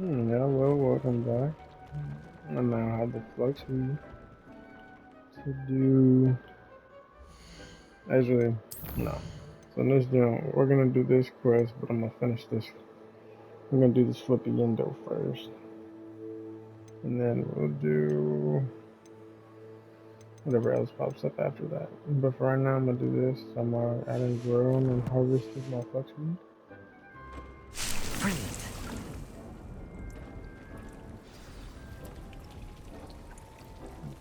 Yeah, well, welcome back. I now have the flexibility to do. Actually, no. So in this jump, we're gonna do this quest, but I'm gonna finish this. I'm gonna do this flippy window first, and then we'll do whatever else pops up after that. But for right now, I'm gonna do this. I'm gonna add and grow and harvest with my flexibility. Brilliant.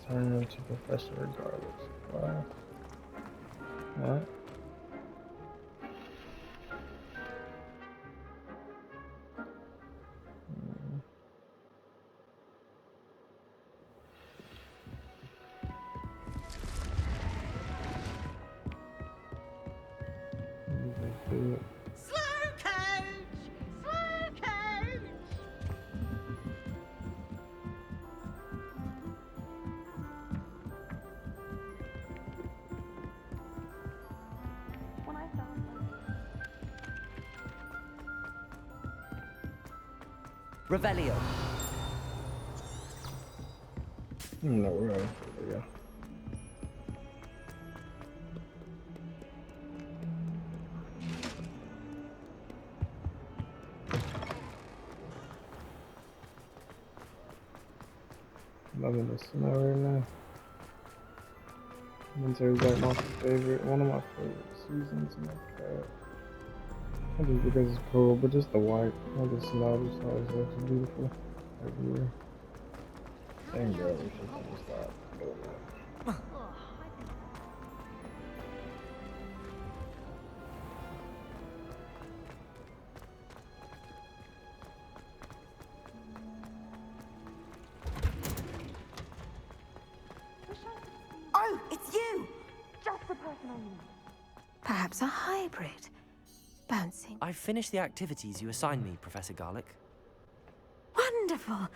Turn into Professor regardless. Wow. What? Slow coach! Slow coach! When I found Revelio. No, we're going. Yeah. Loving the snow right now. Winter is like my favorite, one of my favorite seasons. Like not just because it's cold, but just the white, all the snow just always looks beautiful every year. Dang girl, we should kind of stop. Oh, it's you! just the person I need. Perhaps a hybrid. Bouncing. I've finished the activities you assigned me, Professor Garlic. Wonderful!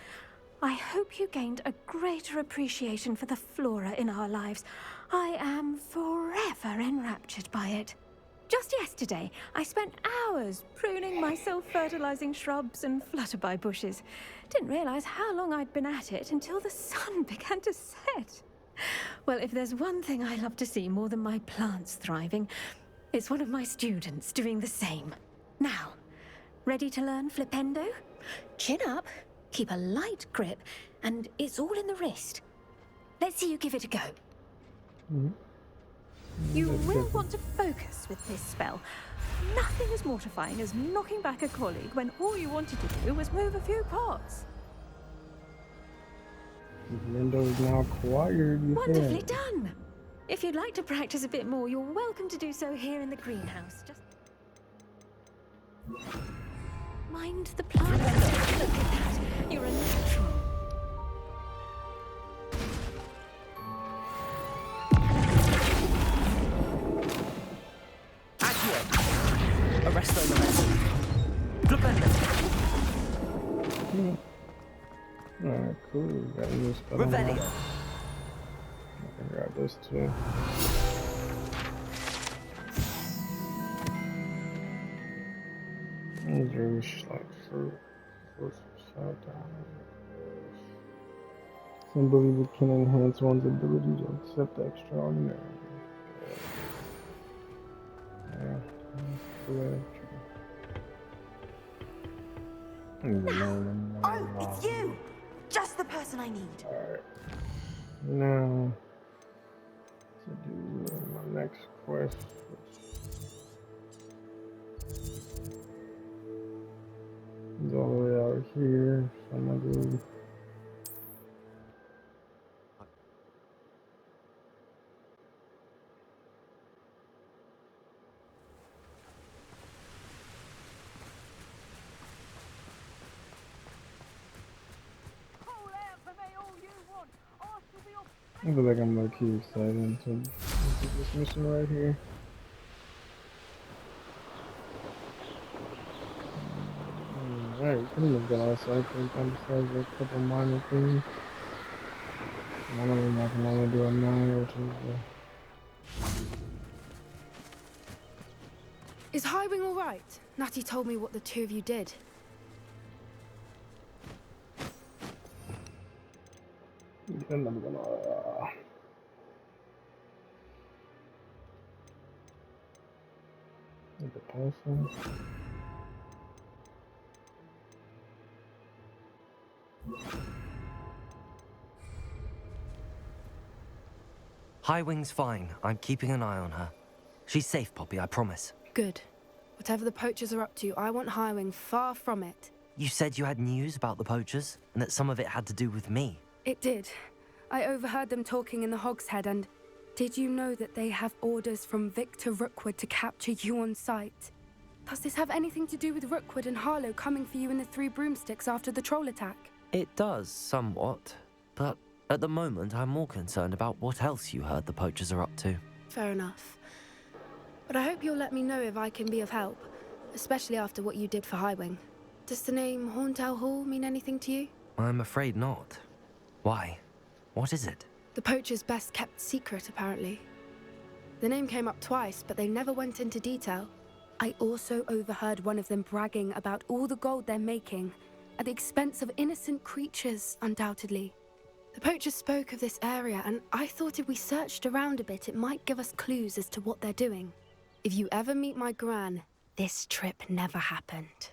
I hope you gained a greater appreciation for the flora in our lives. I am forever enraptured by it. Just yesterday, I spent hours pruning my self-fertilizing shrubs and flutterby bushes. Didn't realize how long I'd been at it until the sun began to set. Well, if there's one thing I love to see more than my plants thriving, it's one of my students doing the same. Now, ready to learn Flipendo? Chin up, keep a light grip, and it's all in the wrist. Let's see you give it a go. You will want to focus with this spell. Nothing as mortifying as knocking back a colleague when all you wanted to do was move a few pots. Window is now acquired. Wonderfully done! If you'd like to practice a bit more, you're welcome to do so here in the greenhouse. Just mind the plants. Look at that. You're a natural. Accio. Arresto momentum. Flipendo. Alright, cool. Got a new spell. Revelio. I can grab this too. Juice like fruit. Fruits upside down. Some believers can enhance one's ability to accept the extraordinary. Yeah, Oh, it's you! Just the person I need. Alright. Now, to do my next quest. It's all the way out here. So I'm gonna do. I feel like I'm low-key excited to do this mission right here. Alright, pretty much got all cycles done besides a couple minor things. One of them I can only do at night, which is Is Highwing all right? Natty told me what the two of you did. And I'm gonna the person. Highwing's fine. I'm keeping an eye on her. She's safe, Poppy, I promise. Good. Whatever the Poachers are up to, I want Highwing far from it. You said you had news about the Poachers, and that some of it had to do with me. It did. I overheard them talking in the Hogshead, and did you know that they have orders from Victor Rookwood to capture you on sight? Does this have anything to do with Rookwood and Harlow coming for you in the Three Broomsticks after the troll attack? It does, somewhat. But at the moment, I'm more concerned about what else you heard the Poachers are up to. Fair enough. But I hope you'll let me know if I can be of help, especially after what you did for Highwing. Does the name Horntail Hall mean anything to you? I'm afraid not. Why? What is it? The Poachers' best-kept secret, apparently. The name came up twice, but they never went into detail. I also overheard one of them bragging about all the gold they're making, at the expense of innocent creatures, undoubtedly. The Poachers spoke of this area, and I thought if we searched around a bit, it might give us clues as to what they're doing. If you ever meet my Gran, this trip never happened.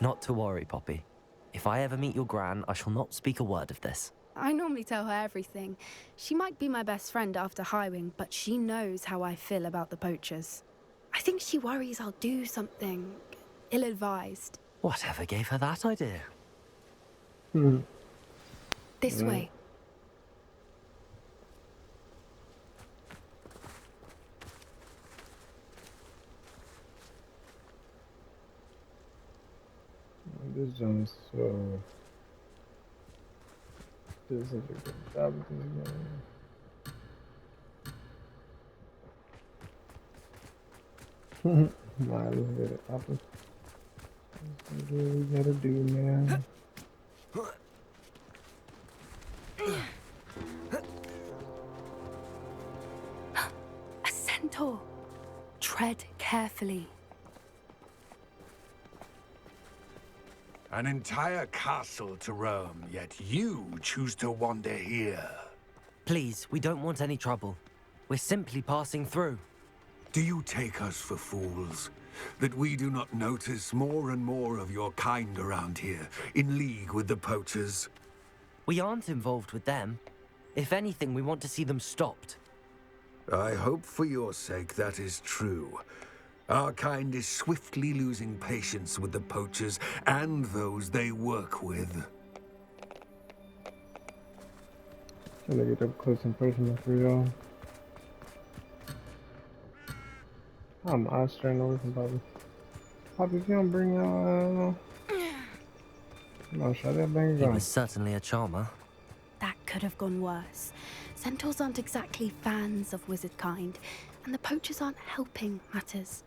Not to worry, Poppy. If I ever meet your Gran, I shall not speak a word of this. I normally tell her everything. She might be my best friend after Highwing, but she knows how I feel about the Poachers. I think she worries I'll do something ill-advised. Whatever gave her that idea? This way. This joint is so. Did such a good job with this game. Nah, let's get it poppin'. Let's do what we gotta do, man. A centaur. Tread carefully. An entire castle to roam, yet you choose to wander here. Please, we don't want any trouble. We're simply passing through. Do you take us for fools? That we do not notice more and more of your kind around here, in league with the Poachers? We aren't involved with them. If anything, we want to see them stopped. I hope for your sake that is true. Our kind is swiftly losing patience with the Poachers and those they work with. Trying to get up close and personal for y'all. I'm eye straying away from Bobby. Bobby, if you don't bring your come on, shut that bang He down. was certainly a charmer. That could have gone worse. Centaurs aren't exactly fans of wizard kind, and the Poachers aren't helping matters.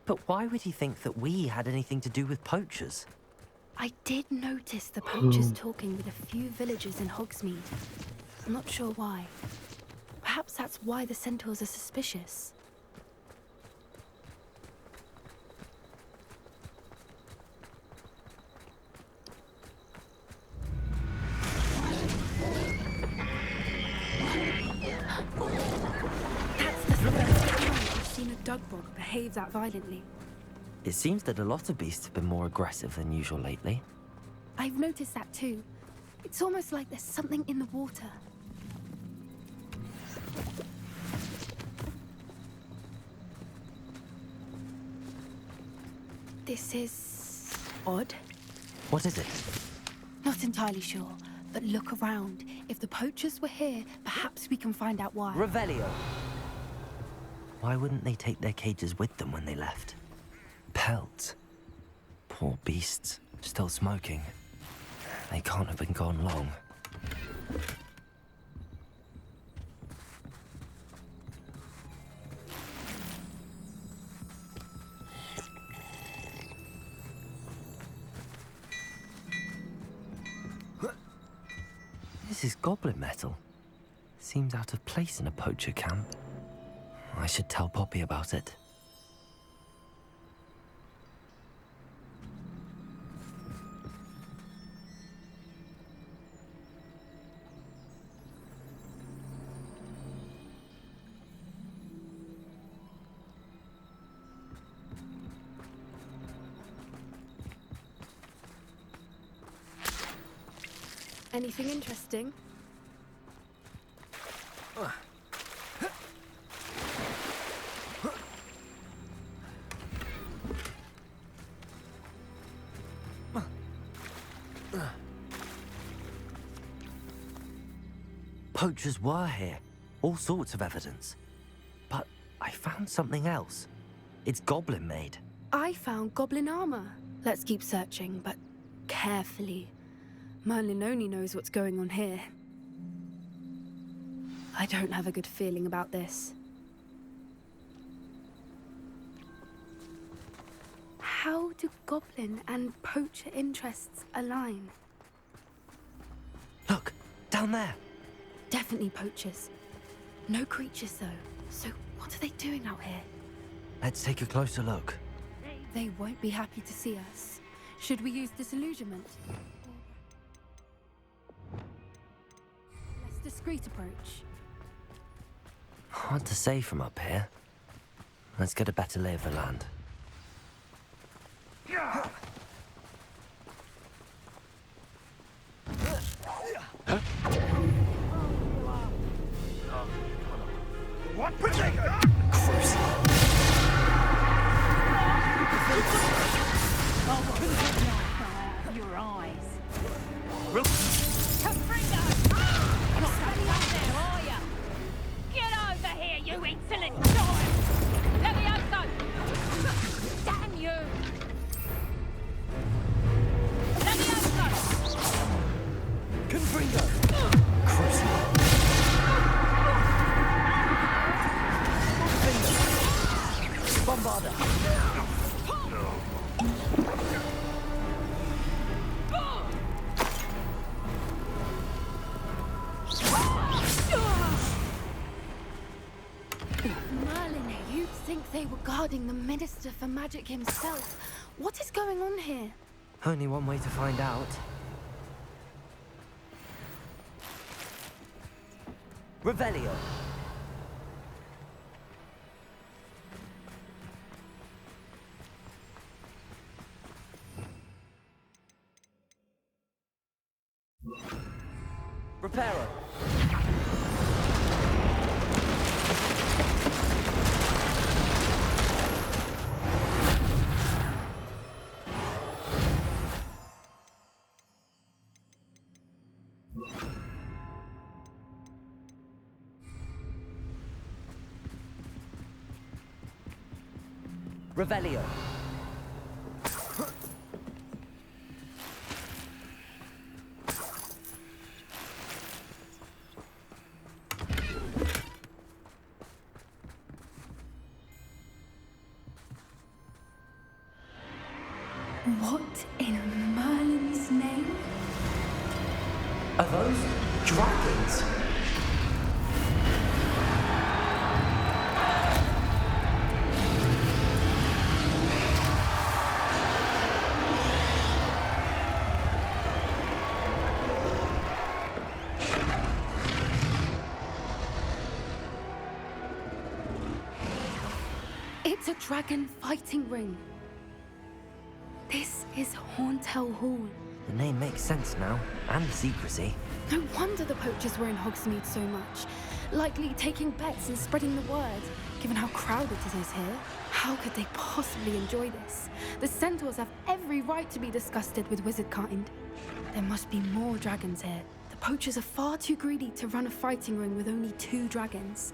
But why would he think that we had anything to do with Poachers? I did notice the Poachers talking with a few villagers in Hogsmeade. I'm not sure why. Perhaps that's why the Centaurs are suspicious. That's the first time I've seen a Dugbog behave that violently. It seems that a lot of beasts have been more aggressive than usual lately. I've noticed that too. It's almost like there's something in the water. This is odd. What is it? Not entirely sure, but look around. If the Poachers were here, perhaps we can find out why. Revelio! Why wouldn't they take their cages with them when they left? Pelts. Poor beasts. Still smoking. They can't have been gone long. This is goblin metal. Seems out of place in a poacher camp. I should tell Poppy about it. Anything interesting? Poachers were here. All sorts of evidence. But I found something else. It's goblin made. I found goblin armor. Let's keep searching, but carefully. Merlin only knows what's going on here. I don't have a good feeling about this. How do goblin and poacher interests align? Look, down there. Definitely poachers. No creatures, though. So what are they doing out here? Let's take a closer look. They won't be happy to see us. Should we use disillusionment? Less discreet approach. Hard to say from up here. Let's get a better lay of the land. What particular? Your eyes. Well, Confringo! You're not standing up there, are you? Get over here, you insolent giant! Levioso! Damn you! Levioso! Confringo! Bombarda! Merlin, you'd think they were guarding the Minister for Magic himself. What is going on here? Only one way to find out. Revelio. Reparo. Revelio. What in Merlin's name? Are those dragons? It's a dragon fighting ring. This is Hauntel Hall. The name makes sense now, and the secrecy. No wonder the poachers were in Hogsmeade so much. Likely taking bets and spreading the word, given how crowded it is here. How could they possibly enjoy this? The centaurs have every right to be disgusted with wizard kind. There must be more dragons here. The poachers are far too greedy to run a fighting ring with only 2 dragons.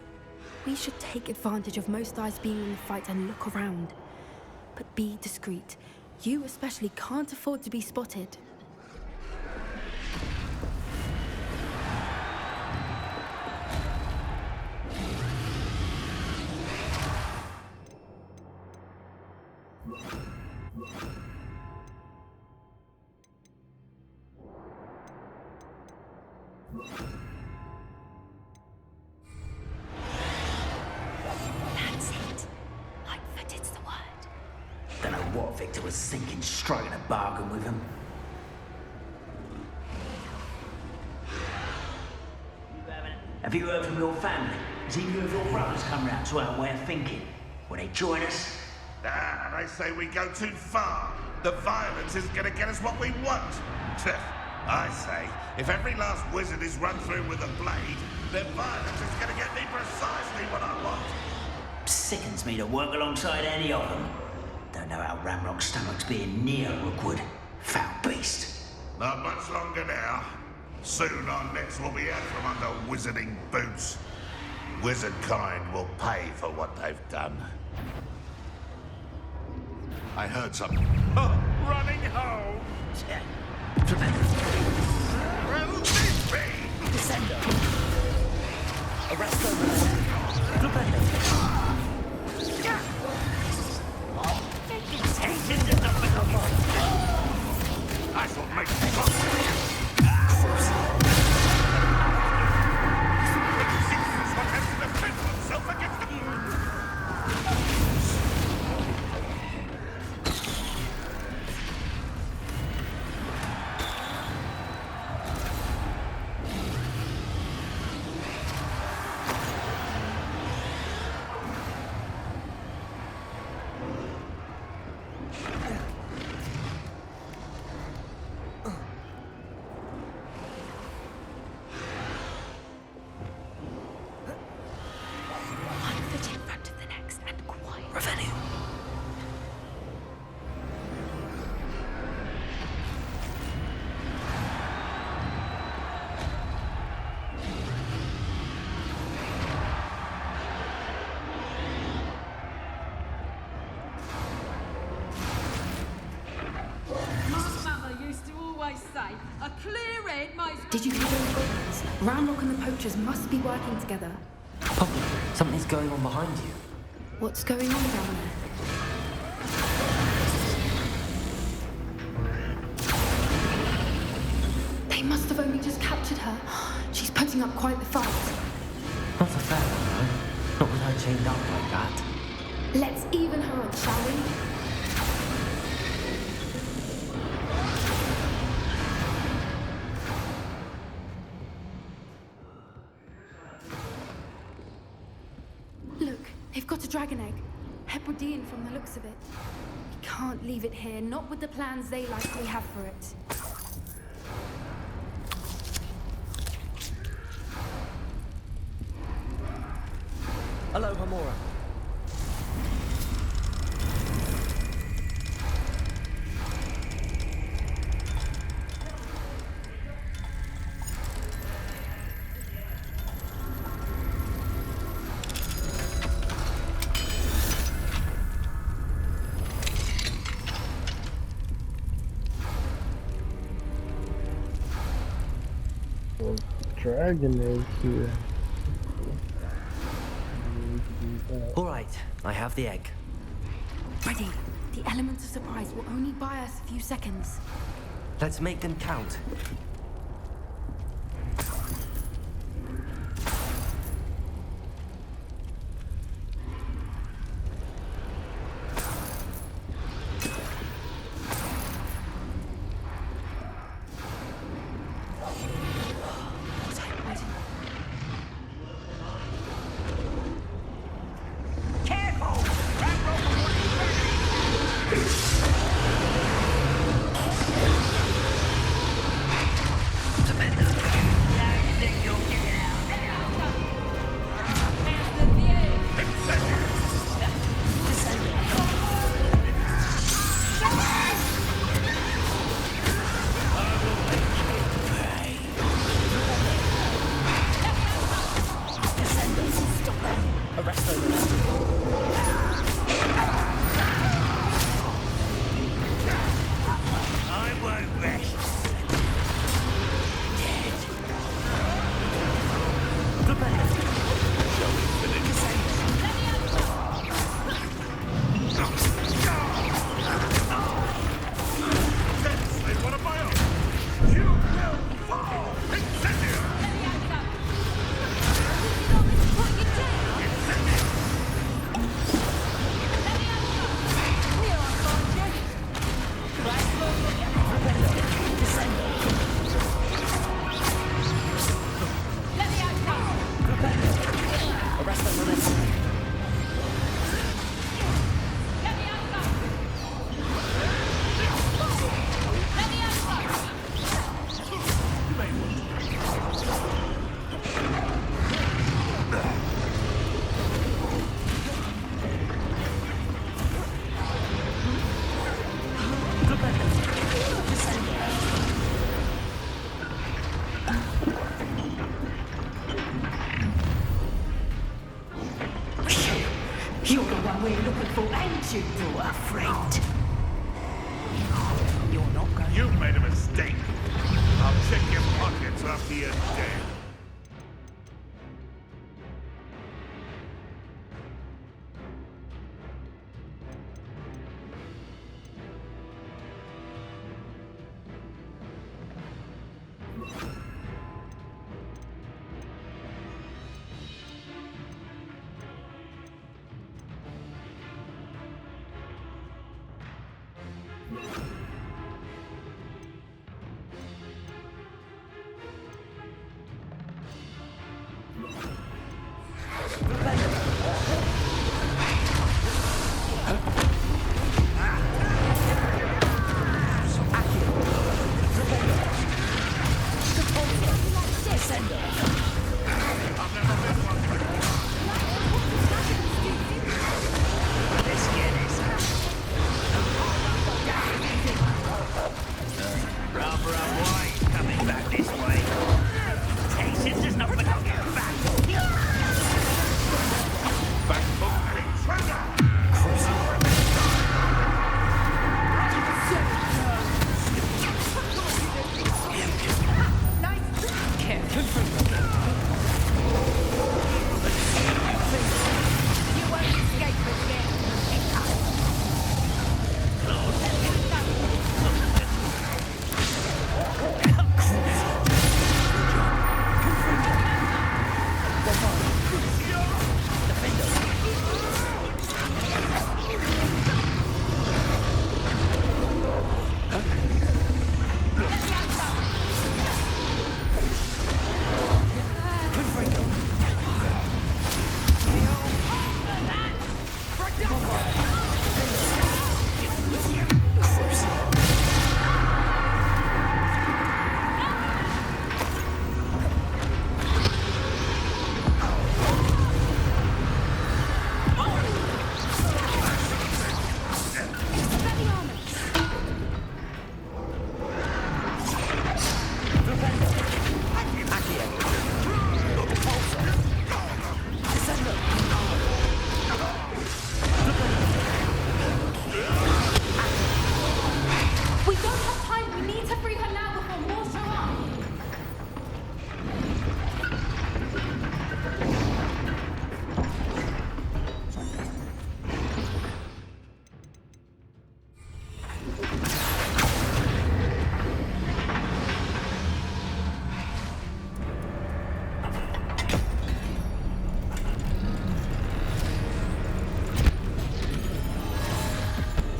We should take advantage of most eyes being in the fight and look around. But be discreet. You especially can't afford to be spotted. That's it. Lightfooted's the word. Don't know what Victor was thinking, striking a bargain with him. Have you heard from your family? Has either of your brothers come round to our way of thinking? Will they join us? They say we go too far. The violence isn't going to get us what we want. I say, if every last wizard is run through with a blade, then violence is gonna get me precisely what I want. Sickens me to work alongside any of them. Don't know how Ramrock's stomach's being near Rookwood. Foul beast. Not much longer now. Soon our necks will be out from under wizarding boots. Wizard kind will pay for what they've done. I heard something. Oh, running home! Well, this be! Descendo! Arresto Flipendo! That's what makes me stop. What has to defend oneself against the... One foot in front of the next and quiet. Revenue. My mother used to always say, a clear head makes... Did you hear those voices? Ramrock and the Poachers must be working together. Poppy, something's going on behind you. What's going on down there? They must have only just captured her. She's putting up quite the fight. Not a fair one, though. Not with her chained up like that. Let's even her on, shall we? Look, they've got a dragon egg. Hebridean from the looks of it. We can't leave it here, not with the plans they likely have for it. Hello, Hamora. Well, dragon egg here. All right, I have the egg. Ready. The element of surprise will only buy us a few seconds. Let's make them count. Careful! Ramrock will You brought a friend. You're not going. You've made a mistake. I'll check your pockets after you're dead.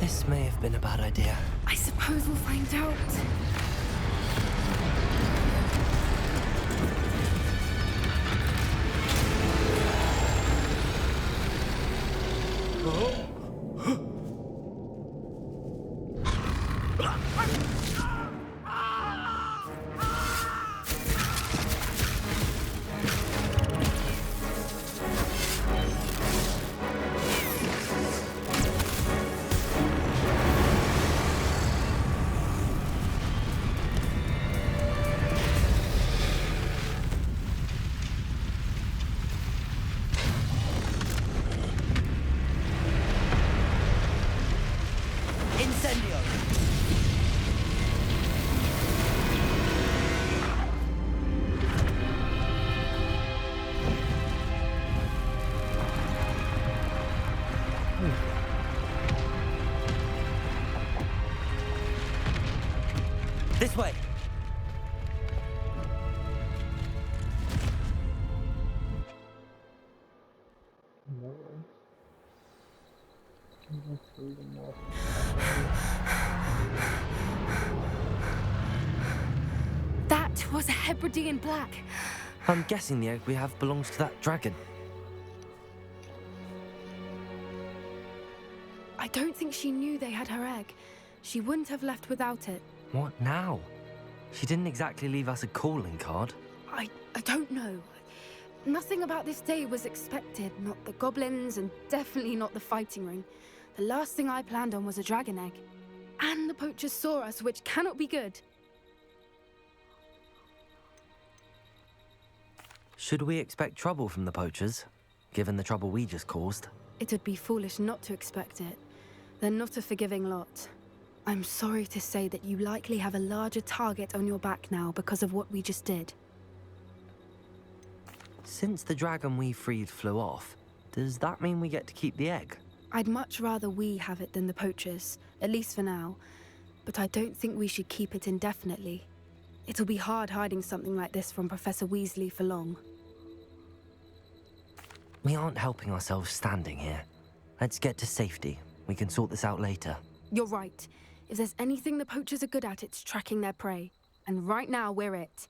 This may have been a bad idea. I suppose we'll find out. This way! No. Even through the moss. That was a Hebridean black. I'm guessing the egg we have belongs to that dragon. I don't think she knew they had her egg. She wouldn't have left without it. What now? She didn't exactly leave us a calling card. I don't know. Nothing about this day was expected. Not the goblins, and definitely not the fighting ring. The last thing I planned on was a dragon egg. And the poachers saw us, which cannot be good. Should we expect trouble from the poachers, given the trouble we just caused? It would be foolish not to expect it. They're not a forgiving lot. I'm sorry to say that you likely have a larger target on your back now because of what we just did. Since the dragon we freed flew off, does that mean we get to keep the egg? I'd much rather we have it than the Poachers, at least for now. But I don't think we should keep it indefinitely. It'll be hard hiding something like this from Professor Weasley for long. We aren't helping ourselves standing here. Let's get to safety. We can sort this out later. You're right. If there's anything the Poachers are good at, it's tracking their prey. And right now, we're it.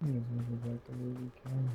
Let's go back to where we came.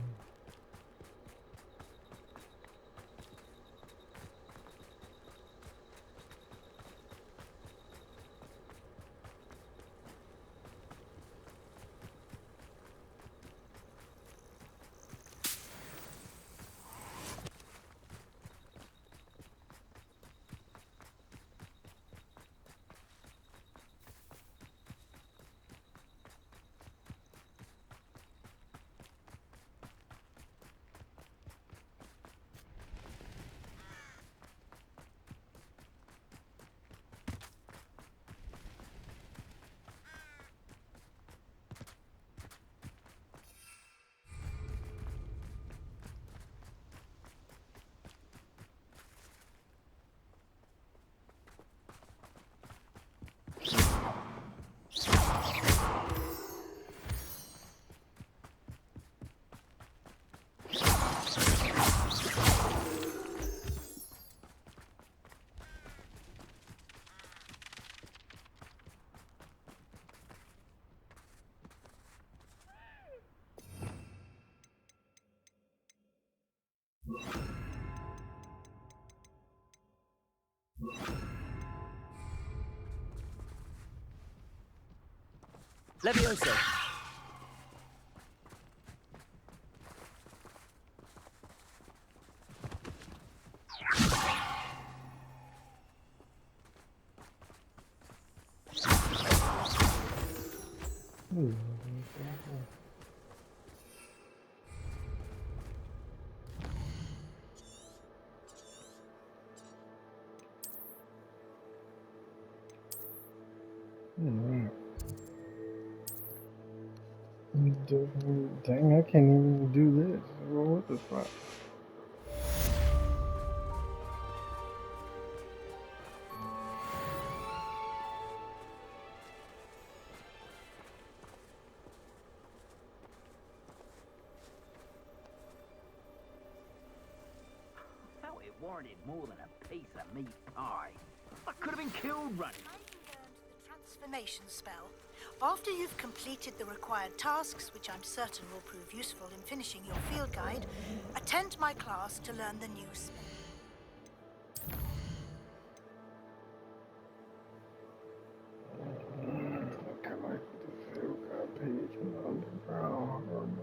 Levioso! Dang, I can't even do this. Well, what the fuck? Felt it warranted more than a piece of meat pie. I could have been killed running. The transformation spell. After you've completed the required tasks, which I'm certain will prove useful in finishing your field guide, attend my class to learn the new spell. I like the field guide page in the underground.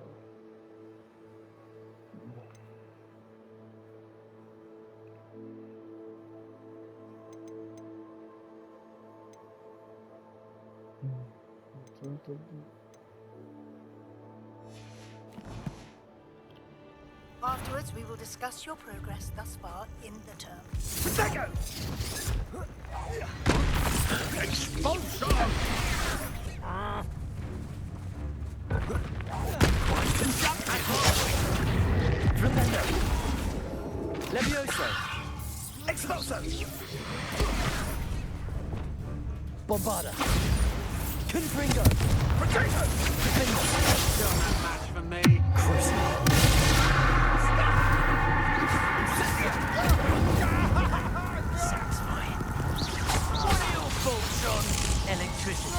Afterwards, we will discuss your progress thus far in the term. Prosecco! Expulsion! Tremendo! Levioso! Expulso! Bombarda! Confringo! Potato! Still not much for me. Crucible! Sack's mine. What are your thoughts on Electricity!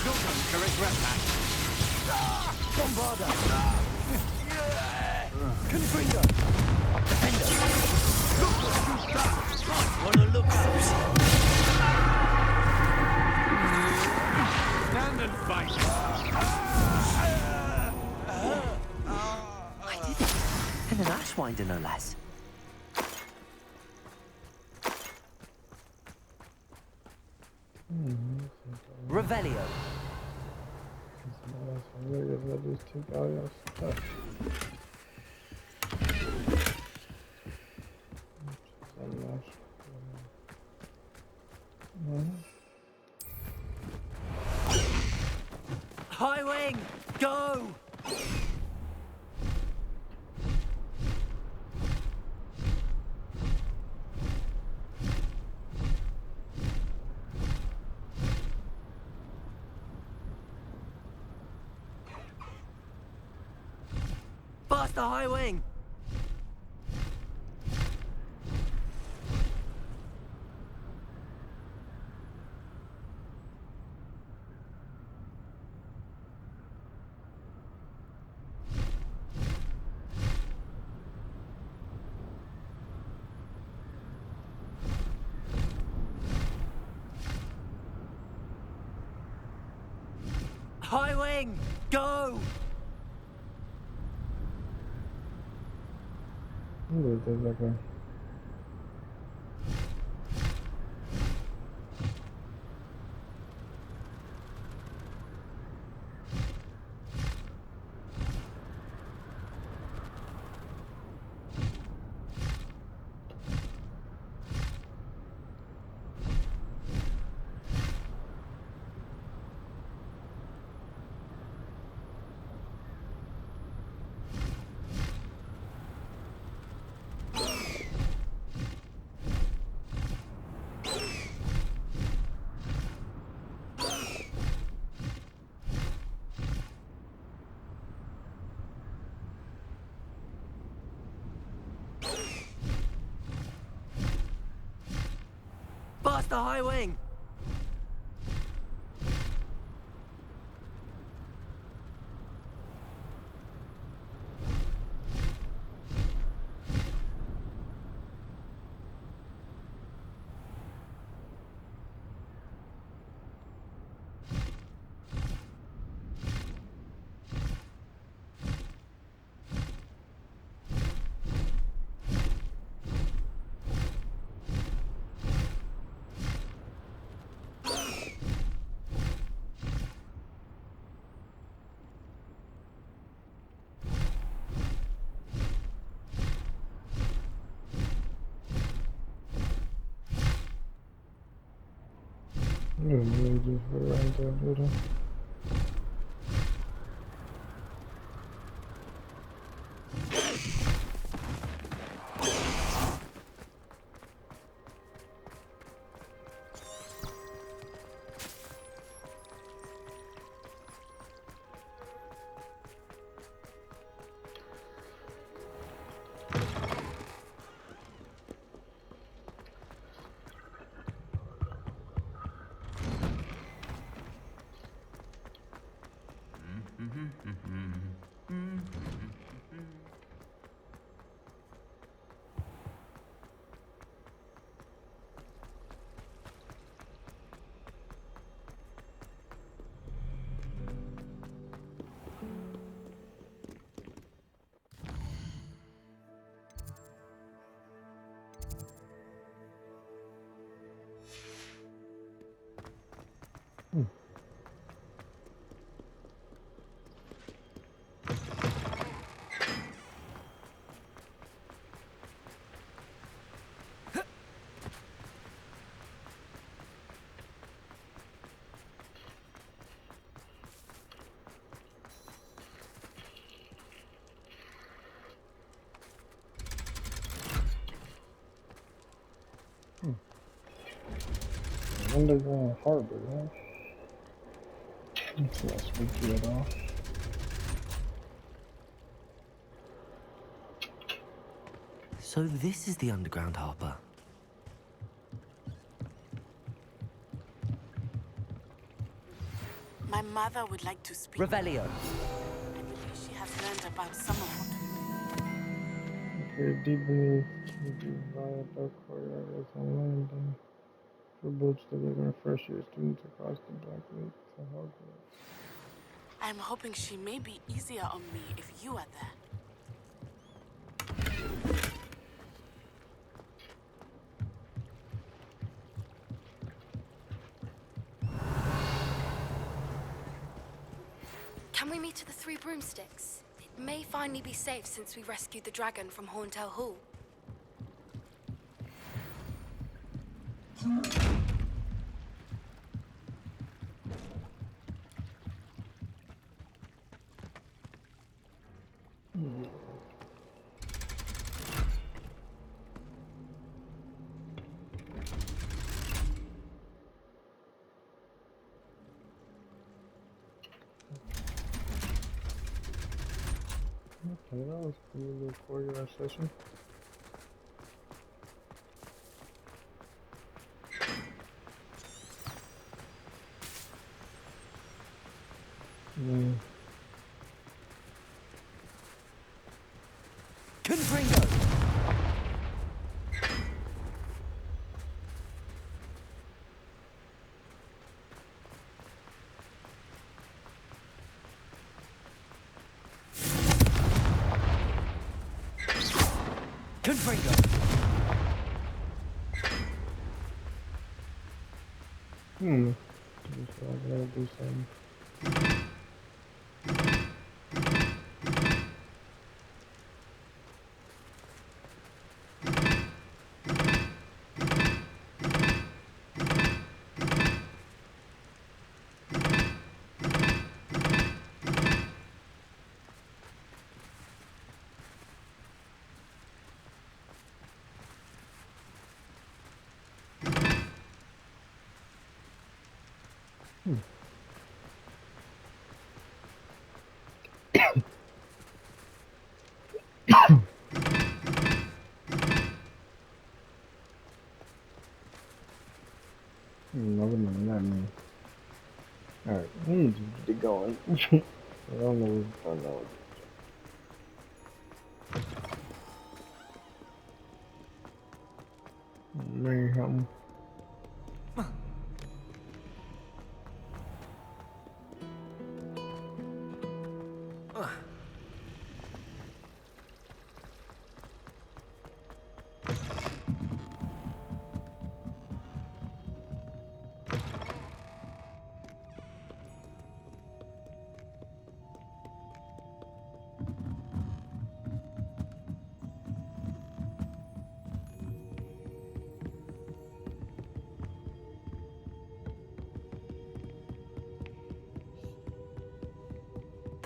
Not going to regret that. Bombarda! Confringo! Defender! Wanna look out? Stand and fight. I did it. And an ashwinder, no less. Revelio. I just took all your stuff. High wing, go! Faster, high wing! High wing, go! There's like a Faster, high wing! really just right there, little. Underground harbor, huh? That's not spooky at all. So this is the underground harbour. My mother would like to speak. Revelio. I believe she has learned about Summerwood. Okay, deep beneath. You do via dark corridors on landing for boats delivering first year students across the Black Lake to Hogwarts. I'm hoping she may be easier on me if you are there. Can we meet at the Three Broomsticks? It may finally be safe since we rescued the dragon from Horntail Hall. Okay, that was a cool little choreograph session. Confringo! Confringo! Just I gotta do something. Never mind, not me. Alright, let me just get going. I don't know. Man,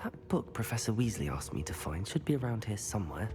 That book Professor Weasley asked me to find should be around here somewhere.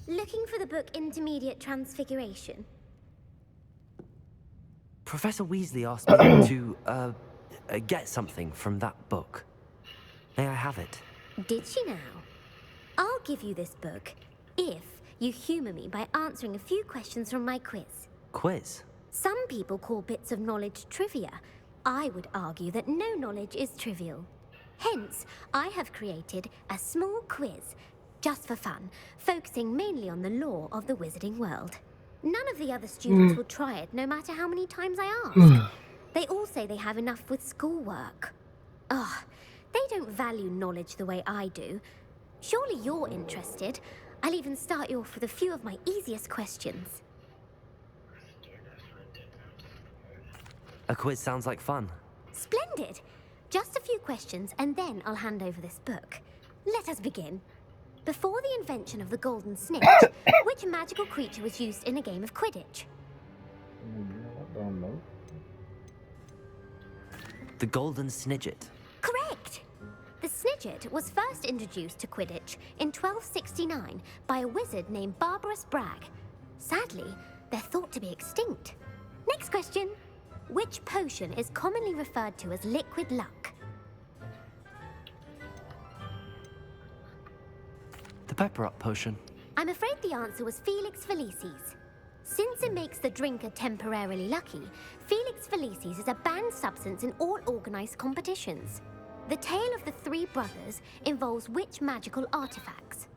Looking for the book Intermediate Transfiguration? Professor Weasley asked me to, get something from that book. May I have it? Did she now? I'll give you this book if you humor me by answering a few questions from my quiz. Quiz? Some people call bits of knowledge trivia. I would argue that no knowledge is trivial. Hence, I have created a small quiz, just for fun, focusing mainly on the lore of the wizarding world. None of the other students will try it, no matter how many times I ask. They all say they have enough with schoolwork. Ugh, they don't value knowledge the way I do. Surely you're interested. I'll even start you off with a few of my easiest questions. A quiz sounds like fun. Splendid! Just a few questions, and then I'll hand over this book. Let us begin. Before the invention of the golden snitch, which magical creature was used in a game of Quidditch? I don't know. The Golden Snidget. Correct! The Snidget was first introduced to Quidditch in 1269 by a wizard named Barbarous Bragg. Sadly, they're thought to be extinct. Next question. Which potion is commonly referred to as liquid luck? The pepper up potion. I'm afraid the answer was Felix Felicis. Since it makes the drinker temporarily lucky, Felix Felicis is a banned substance in all organized competitions. The tale of the three brothers involves which magical artifacts?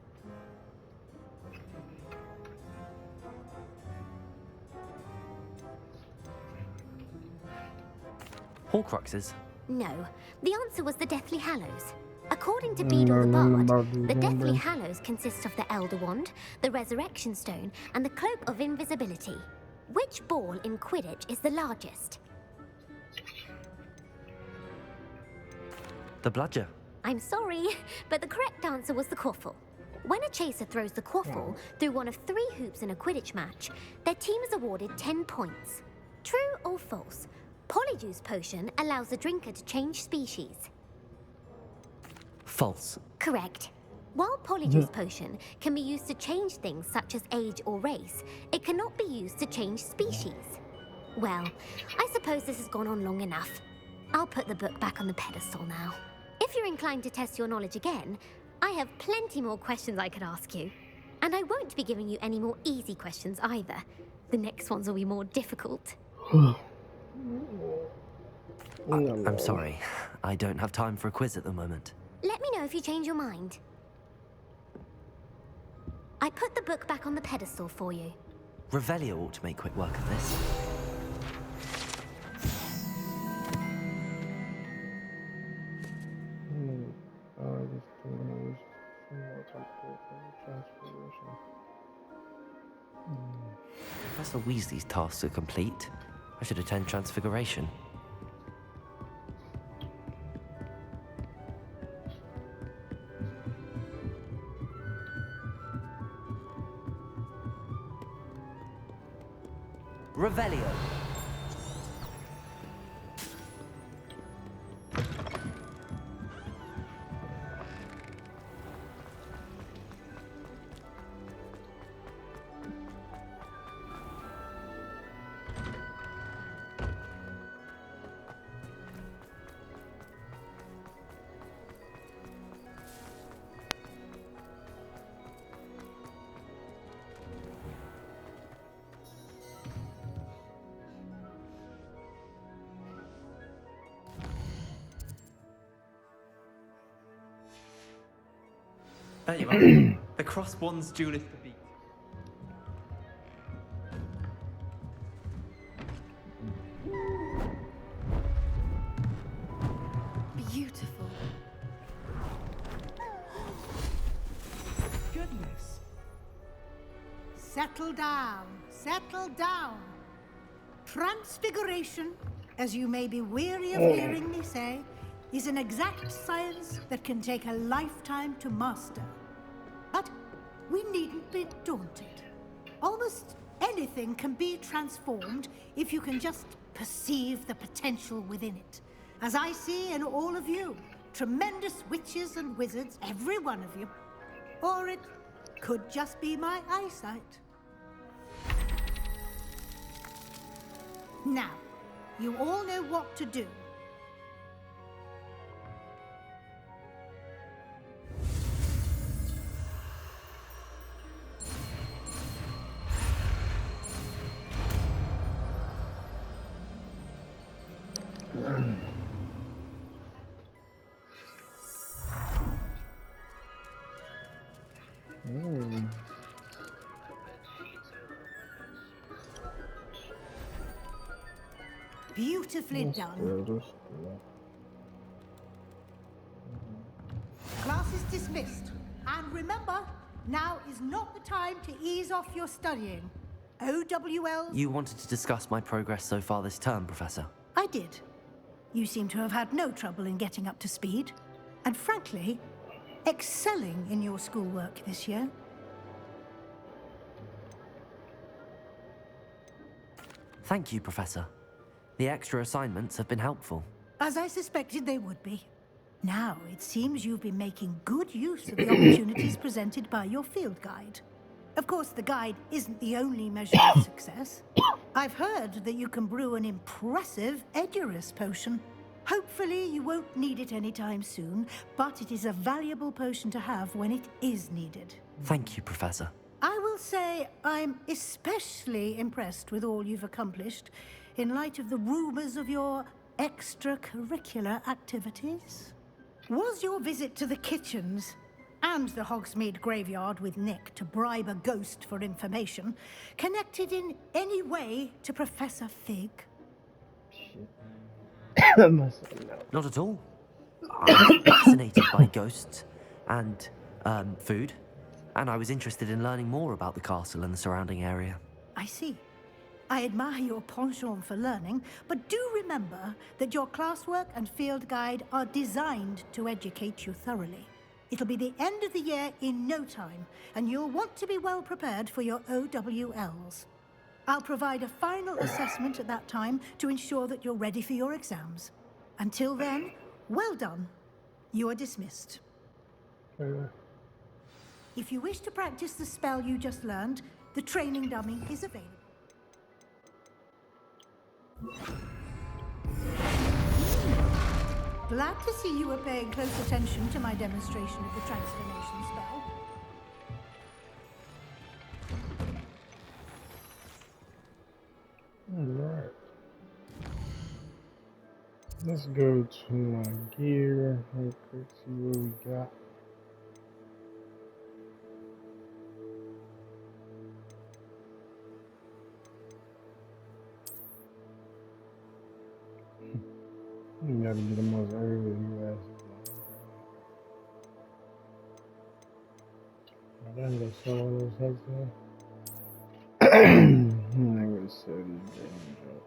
Horcruxes. No, the answer was the Deathly Hallows. According to Beedle the Bard, the Deathly Hallows consists of the Elder Wand, the Resurrection Stone, and the Cloak of Invisibility. Which ball in Quidditch is the largest? The bludger. I'm sorry, but the correct answer was the quaffle. When a chaser throws the quaffle through one of 3 hoops in a Quidditch match, their team is awarded 10 points. True or false? Polyjuice potion allows the drinker to change species. False. Correct. While Polyjuice potion can be used to change things such as age or race, it cannot be used to change species. Well, I suppose this has gone on long enough. I'll put the book back on the pedestal now. If you're inclined to test your knowledge again, I have plenty more questions I could ask you. And I won't be giving you any more easy questions either. The next ones will be more difficult. I'm sorry. I don't have time for a quiz at the moment. Let me know if you change your mind. I put the book back on the pedestal for you. Revelio ought to make quick work of this. Professor Weasley's tasks are complete. I should attend Transfiguration. Revelio. There you are. The cross one's Julith the Beat. Beautiful. Goodness. Settle down, settle down. Transfiguration, as you may be weary of hearing me say, is an exact science that can take a lifetime to master. But we needn't be daunted. Almost anything can be transformed if you can just perceive the potential within it. As I see in all of you, tremendous witches and wizards, every one of you. Or it could just be my eyesight. Now, you all know what to do. Beautifully done. Class is dismissed. And remember, now is not the time to ease off your studying. OWLs... You wanted to discuss my progress so far this term, Professor. I did. You seem to have had no trouble in getting up to speed. And frankly, excelling in your schoolwork this year. Thank you, Professor. The extra assignments have been helpful. As I suspected they would be. Now, it seems you've been making good use of the opportunities presented by your field guide. Of course, the guide isn't the only measure of success. I've heard that you can brew an impressive Edurus potion. Hopefully, you won't need it anytime soon, but it is a valuable potion to have when it is needed. Thank you, Professor. I will say I'm especially impressed with all you've accomplished in light of the rumors of your extracurricular activities. Was your visit to the kitchens and the Hogsmeade graveyard with Nick to bribe a ghost for information connected in any way to Professor Fig? Not at all. I'm fascinated by ghosts and food, and I was interested in learning more about the castle and the surrounding area. I see. I admire your penchant for learning, but do remember that your classwork and field guide are designed to educate you thoroughly. It'll be the end of the year in no time, and you'll want to be well prepared for your OWLs. I'll provide a final assessment at that time to ensure that you're ready for your exams. Until then, well done. You are dismissed. If you wish to practice the spell you just learned, the training dummy is available. Glad to see you were paying close attention to my demonstration of the transformation spell. Alright. Let's go to my gear real quick, see what we got. You gotta get them up early, you guys. I gotta sell all those heads there. I'm gonna sell these games up.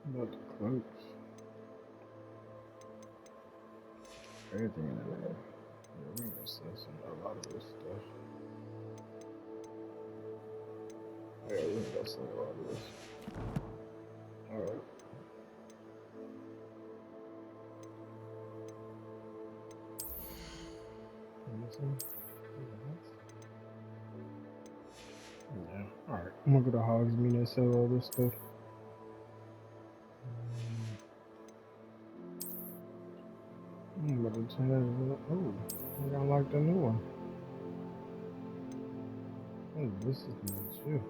About the cloaks. Everything in there. Yeah, we gonna sell a lot of this stuff. Yeah, we gonna sell a lot of this. Alright. Yeah, alright. I'm gonna go to Hogsmeade and sell all this stuff. But it's oh, I got like the new one. Oh, this is new too.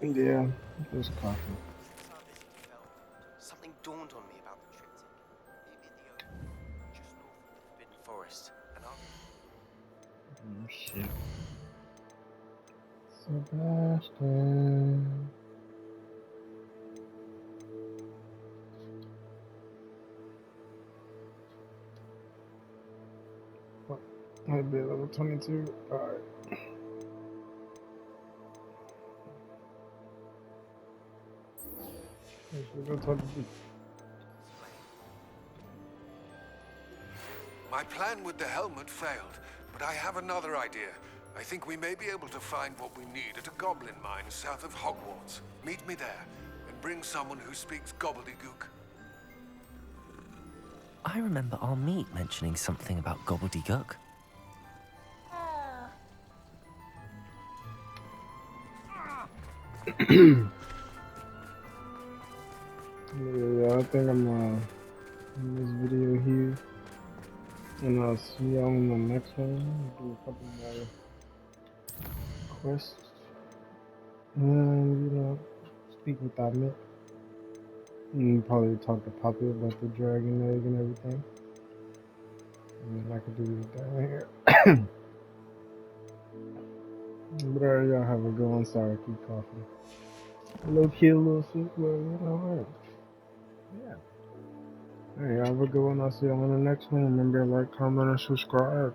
Yeah, just coffee. Something dawned on me about the triptych. The oak, just north of the Forbidden Forest. And Oh shit. Sebastian. What? Might be level 22. Alright. Go talk to people. My plan with the helmet failed, but I have another idea. I think we may be able to find what we need at a goblin mine south of Hogwarts. Meet me there, and bring someone who speaks gobbledygook. I remember our meet mentioning something about gobbledygook. Yeah, I think I'm in this video here, and I'll see y'all in the next one. Do a couple more quests, and speak with Amit, and probably talk to Poppy about the dragon egg and everything. And then I could do this down here. But alright, y'all have a good one. Sorry, I keep coughing. A little kid, a little sick, but alright. Yeah. Hey, have a good one. I'll see you on the next one. Remember to like, comment, and subscribe.